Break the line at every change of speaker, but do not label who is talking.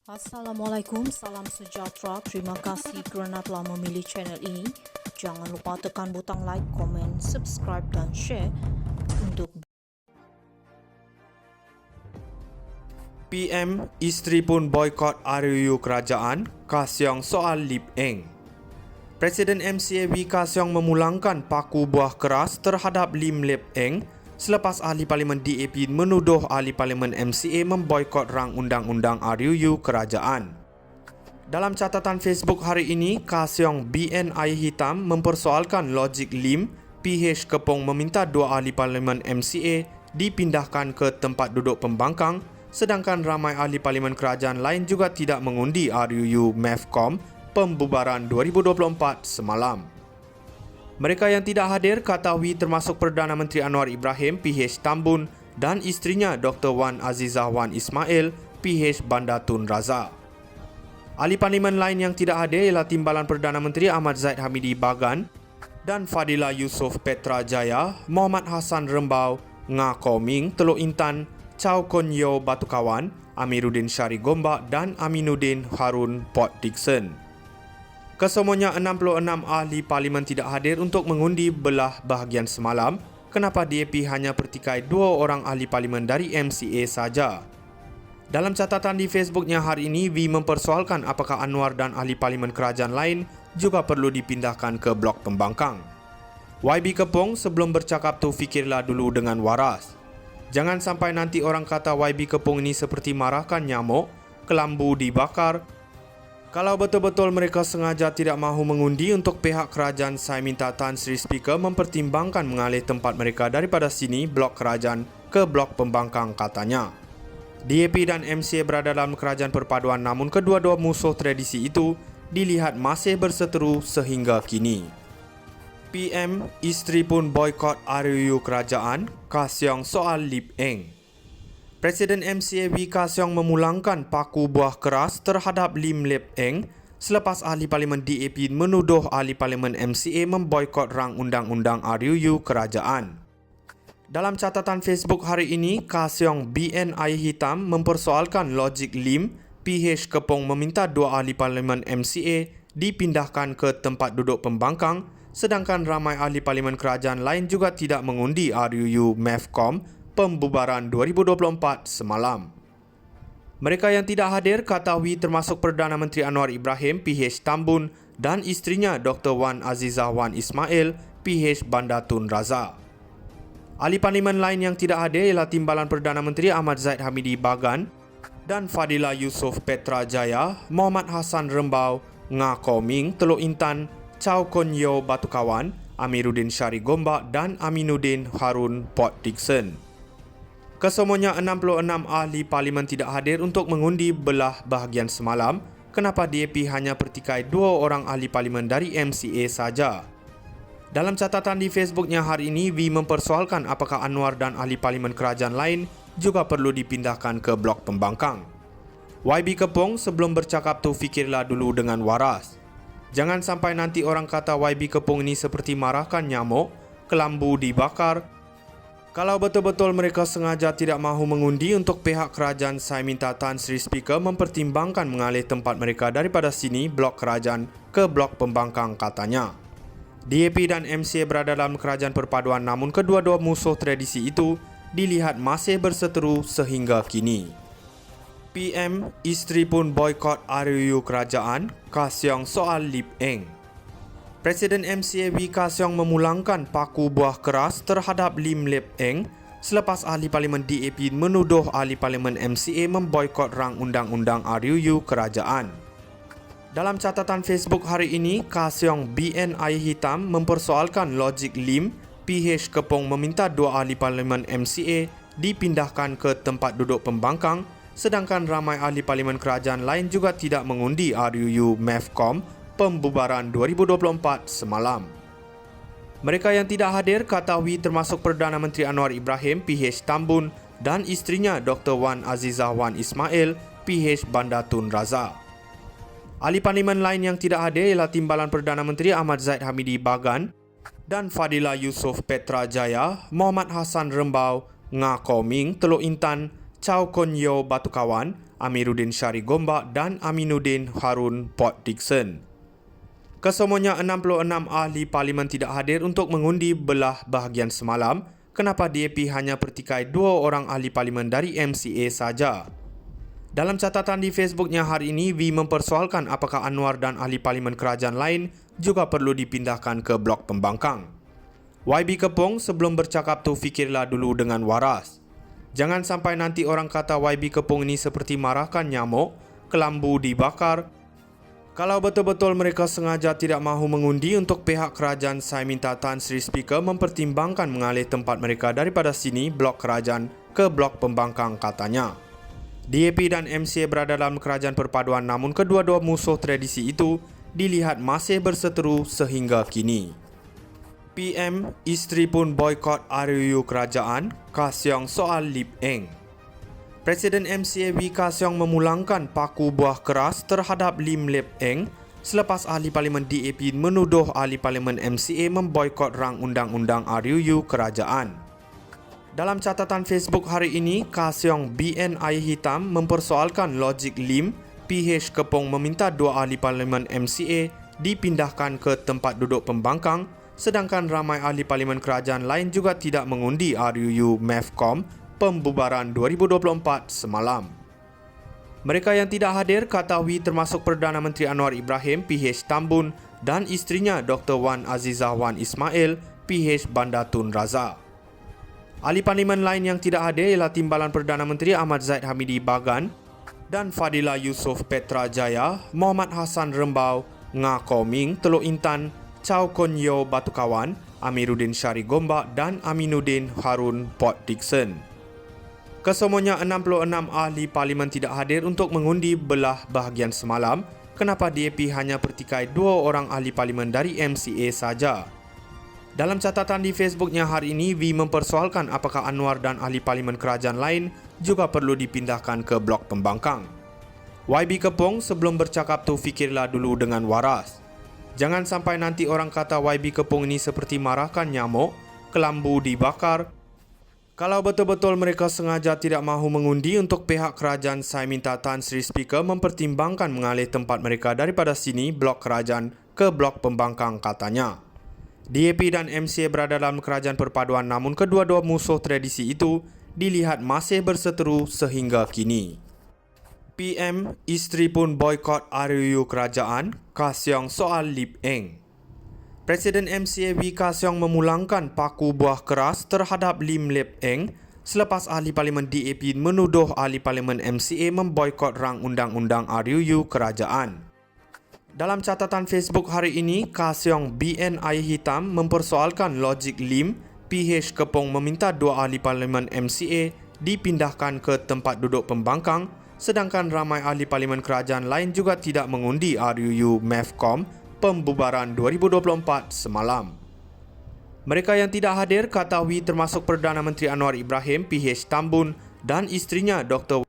Assalamualaikum, salam sejahtera. Terima kasih kerana telah memilih channel ini. Jangan lupa tekan butang like, komen, subscribe dan share untuk
PM, isteri pun boykot RUU kerajaan, Kasyong soal Lip Eng. Presiden MCA Wee Ka Siong memulangkan paku buah keras terhadap Lim Lip Eng selepas ahli parlimen DAP menuduh ahli parlimen MCA memboikot rang undang-undang RUU kerajaan. Dalam catatan Facebook hari ini, Ka Siong BNI hitam mempersoalkan logik Lim, PH Kepong meminta dua ahli parlimen MCA dipindahkan ke tempat duduk pembangkang, sedangkan ramai ahli parlimen kerajaan lain juga tidak mengundi RUU MEFCOM pembubaran 2024 semalam. Mereka yang tidak hadir kata Wee termasuk Perdana Menteri Anwar Ibrahim PH Tambun dan isterinya Dr. Wan Azizah Wan Ismail PH Bandar Tun Razak. Ahli parlimen lain yang tidak hadir ialah Timbalan Perdana Menteri Ahmad Zahid Hamidi Bagan dan Fadila Yusof Petra Jaya, Muhammad Hassan Rembau, Nga Koming Teluk Intan, Chow Kon Yeow Batu Kawan, Amiruddin Syari Gombak dan Aminuddin Harun Port Dickson. Kesemuanya 66 ahli parlimen tidak hadir untuk mengundi belah bahagian semalam. Kenapa DAP hanya pertikai 2 orang ahli parlimen dari MCA saja? Dalam catatan di Facebooknya hari ini, Wee mempersoalkan apakah Anwar dan ahli parlimen kerajaan lain juga perlu dipindahkan ke blok pembangkang. YB Kepong sebelum bercakap tu fikirlah dulu dengan waras. Jangan sampai nanti orang kata YB Kepong ini seperti marahkan nyamuk, kelambu dibakar. Kalau betul-betul mereka sengaja tidak mahu mengundi untuk pihak kerajaan, saya minta Tan Sri Speaker mempertimbangkan mengalih tempat mereka daripada sini, blok kerajaan, ke blok pembangkang, katanya. DAP dan MCA berada dalam kerajaan perpaduan, namun kedua-dua musuh tradisi itu dilihat masih berseteru sehingga kini. PM, isteri pun boykot RUU kerajaan, Ka Siong soal Lip Eng. Presiden MCA Wee Ka Siong memulangkan paku buah keras terhadap Lim Lip Eng selepas ahli parlimen DAP menuduh ahli parlimen MCA memboikot rang undang-undang RUU kerajaan. Dalam catatan Facebook hari ini, Ka Siong BNI hitam mempersoalkan logik Lim, PH Kepong meminta dua ahli parlimen MCA dipindahkan ke tempat duduk pembangkang, sedangkan ramai ahli parlimen kerajaan lain juga tidak mengundi RUU MEFCOM pembubaran 2024 semalam. Mereka yang tidak hadir kata Wee termasuk Perdana Menteri Anwar Ibrahim PH Tambun dan isterinya Dr. Wan Azizah Wan Ismail PH Bandar Tun Razak. Ahli parlimen lain yang tidak hadir ialah Timbalan Perdana Menteri Ahmad Zahid Hamidi Bagan dan Fadila Yusof Petra Jaya, Muhammad Hassan Rembau, Nga Koming Teluk Intan, Chow Kon Yeow Batu Kawan, Amiruddin Syari Gombak dan Aminuddin Harun Port Dickson. Kesemuanya 66 ahli parlimen tidak hadir untuk mengundi belah bahagian semalam. Kenapa DAP hanya pertikai 2 orang ahli parlimen dari MCA saja? Dalam catatan di Facebooknya hari ini, Wee mempersoalkan apakah Anwar dan ahli parlimen kerajaan lain juga perlu dipindahkan ke blok pembangkang. YB Kepong sebelum bercakap tu fikirlah dulu dengan waras. Jangan sampai nanti orang kata YB Kepong ini seperti marahkan nyamuk, kelambu dibakar. Kalau betul-betul mereka sengaja tidak mahu mengundi untuk pihak kerajaan, saya minta Tan Sri Speaker mempertimbangkan mengalih tempat mereka daripada sini, blok kerajaan, ke blok pembangkang, katanya. DAP dan MCA berada dalam kerajaan perpaduan, namun kedua-dua musuh tradisi itu dilihat masih berseteru sehingga kini. PM, isteri pun boykot RUU kerajaan, Ka Siong soal Lip Eng. Presiden MCA Wee Ka Siong memulangkan paku buah keras terhadap Lim Lip Eng selepas ahli parlimen DAP menuduh ahli parlimen MCA memboikot rang undang-undang RUU kerajaan. Dalam catatan Facebook hari ini, Ka Siong BNI hitam mempersoalkan logik Lim, PH Kepong meminta dua ahli parlimen MCA dipindahkan ke tempat duduk pembangkang, sedangkan ramai ahli parlimen kerajaan lain juga tidak mengundi RUU MEFCOM pembubaran 2024 semalam. Mereka yang tidak hadir kata Wee termasuk Perdana Menteri Anwar Ibrahim PH Tambun dan isterinya Dr. Wan Azizah Wan Ismail PH Bandar Tun Razak. Ahli parlimen lain yang tidak hadir ialah Timbalan Perdana Menteri Ahmad Zahid Hamidi Bagan dan Fadila Yusof Petra Jaya, Muhammad Hassan Rembau, Nga Koming Teluk Intan, Chow Kon Yeow Batu Kawan, Amiruddin Syari Gombak dan Aminuddin Harun Port Dickson. Kesemuanya 66 ahli parlimen tidak hadir untuk mengundi belah bahagian semalam. Kenapa DAP hanya pertikai 2 orang ahli parlimen dari MCA saja? Dalam catatan di Facebooknya hari ini, V mempersoalkan apakah Anwar dan ahli parlimen kerajaan lain juga perlu dipindahkan ke blok pembangkang. YB Kepong, sebelum bercakap tu fikirlah dulu dengan waras. Jangan sampai nanti orang kata YB Kepong ini seperti marahkan nyamuk, kelambu dibakar. Kalau betul-betul mereka sengaja tidak mahu mengundi untuk pihak kerajaan, saya minta Tan Sri Speaker mempertimbangkan mengalih tempat mereka daripada sini, blok kerajaan, ke blok pembangkang, katanya. DAP dan MCA berada dalam kerajaan perpaduan, namun kedua-dua musuh tradisi itu dilihat masih berseteru sehingga kini. PM, isteri pun boykot RUU kerajaan, Kasyong soal Lip Eng. Presiden MCA W Kasyong memulangkan paku buah keras terhadap Lim Lip Eng selepas ahli parlimen DAP menuduh ahli parlimen MCA memboykot rang undang-undang RUU kerajaan. Dalam catatan Facebook hari ini, Kasyong BNI Hitam mempersoalkan logik Lim, PH Kepong meminta 2 ahli parlimen MCA dipindahkan ke tempat duduk pembangkang, sedangkan ramai ahli parlimen kerajaan lain juga tidak mengundi RUU MEFCOM pembubaran 2024 semalam. Mereka yang tidak hadir, kata W, termasuk Perdana Menteri Anwar Ibrahim, PH Tambun, dan isterinya Dr. Wan Azizah Wan Ismail, PH Bandar Tun Razak. Ahli parlimen lain yang tidak hadir ialah Timbalan Perdana Menteri Ahmad Zaid Hamidi Bagan dan Fadila Yusof Petra Jaya, Muhammad Hassan Rembau, Nga Koming Teluk Intan, Chow Kon Yeow Batu Kawan, Amiruddin Syari Gombak dan Aminuddin Harun Port Dickson. Kesemuanya 66 ahli parlimen tidak hadir untuk mengundi belah bahagian semalam. Kenapa DAP hanya pertikai 2 orang ahli parlimen dari MCA saja? Dalam catatan di Facebooknya hari ini, V mempersoalkan apakah Anwar dan ahli parlimen kerajaan lain juga perlu dipindahkan ke blok pembangkang. YB Kepong, sebelum bercakap tu fikirlah dulu dengan waras. Jangan sampai nanti orang kata YB Kepong ini seperti marahkan nyamuk, kelambu dibakar. Kalau betul-betul mereka sengaja tidak mahu mengundi untuk pihak kerajaan, saya minta Tan Sri Speaker mempertimbangkan mengalih tempat mereka daripada sini, blok kerajaan, ke blok pembangkang, katanya. DAP dan MCA berada dalam kerajaan perpaduan, namun kedua-dua musuh tradisi itu dilihat masih berseteru sehingga kini. PM, isteri pun boykot RUU kerajaan, Kasyong soal Lip Eng. Presiden MCA W Kasyong memulangkan paku buah keras terhadap Lim Lip Eng selepas ahli parlimen DAP menuduh ahli parlimen MCA memboykot rang undang-undang RUU kerajaan. Dalam catatan Facebook hari ini, Kasyong BNI Hitam mempersoalkan logik Lim, PH Kepong meminta 2 ahli parlimen MCA dipindahkan ke tempat duduk pembangkang, sedangkan ramai ahli parlimen kerajaan lain juga tidak mengundi RUU MEFCOM pembubaran 2024 semalam. Mereka yang tidak hadir, kata W, termasuk Perdana Menteri Anwar Ibrahim, PH Tambun, dan isterinya Dr.